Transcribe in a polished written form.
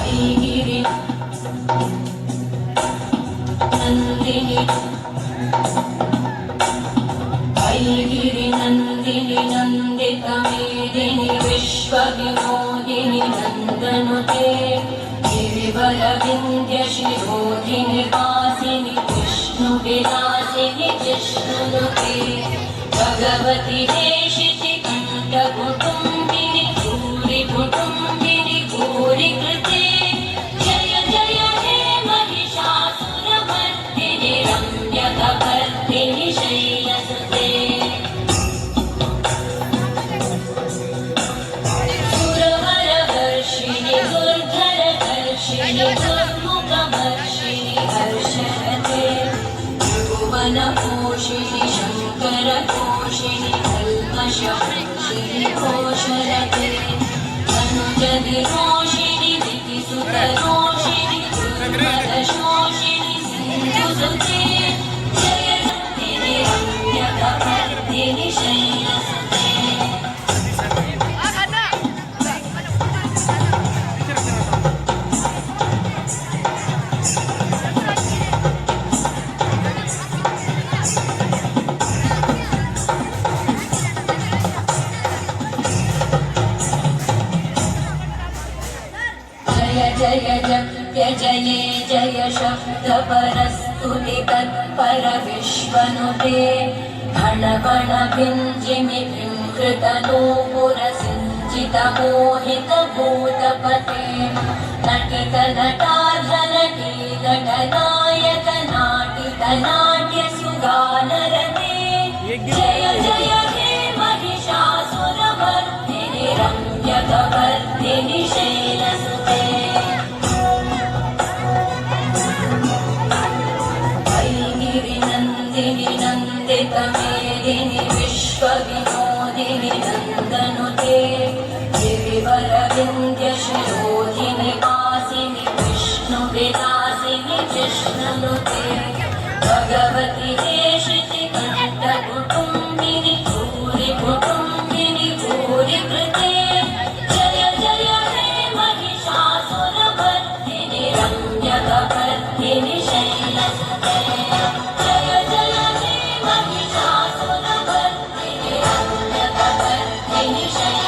ऐगिरि नन्दिनि ऐगिरि नन्दिनि नन्दितमेदिनि विश्वविनोदिनि नन्दनुते गिरिवरविन्द्यशिरोधिनि वासिनि विष्णुविलासिनि जिष्णुनुते भगवति देशिति कण्ठकुटुम्बिनि भूरिकुटुम्बिनि भूरिकृते जय जय हे महिषासुरमर्दिनि रम्यकपर्दिनि शैलसुते सुरवरवर्षिणि दुर्धरधर्षिणि दुर्मुखवर्षिणि हर्षरते त्रिभुवनपोषिणि शङ्करकोशिनि कल्मषवर्षिणि घोषरते अनुजविरोषिणि दितिसुतरोषिणि दुर्मदशोषिणि सिन्धुसुते जय नन्दिनि रम्यकपर्दिनि शैलसुते जय जप्य जये जय शब्दपरस्तुति तत्पर विश्वनुते घन गण भिञ्जिमि भिङ्कृतनूपुरसिञ्चितमोहित भूतपते नटित नटार्धनटी नटनायक नाटित नाट्य सुगानरते जय जय हे महिषासुरमर्दिनि रम्यकपर्दिनि शैलसुते नन्दिनि नन्दितमेदिनि विश्वविनोदिनि नन्दनुते गिरिवरविन्द्यशिरोधिनि वासिनि विष्णुविलासिनि जिष्णुनुते भगवति देशिति कण्ठकुटुम्बिनि भूरिकुटुम्बिनि भूरिकृते जय जय हे महिषासुरमर्दिनि रम्यकपर्दिनि शैलसुते महिषासुरमर्दिनि रम्यकपर्दिनि शैलसुते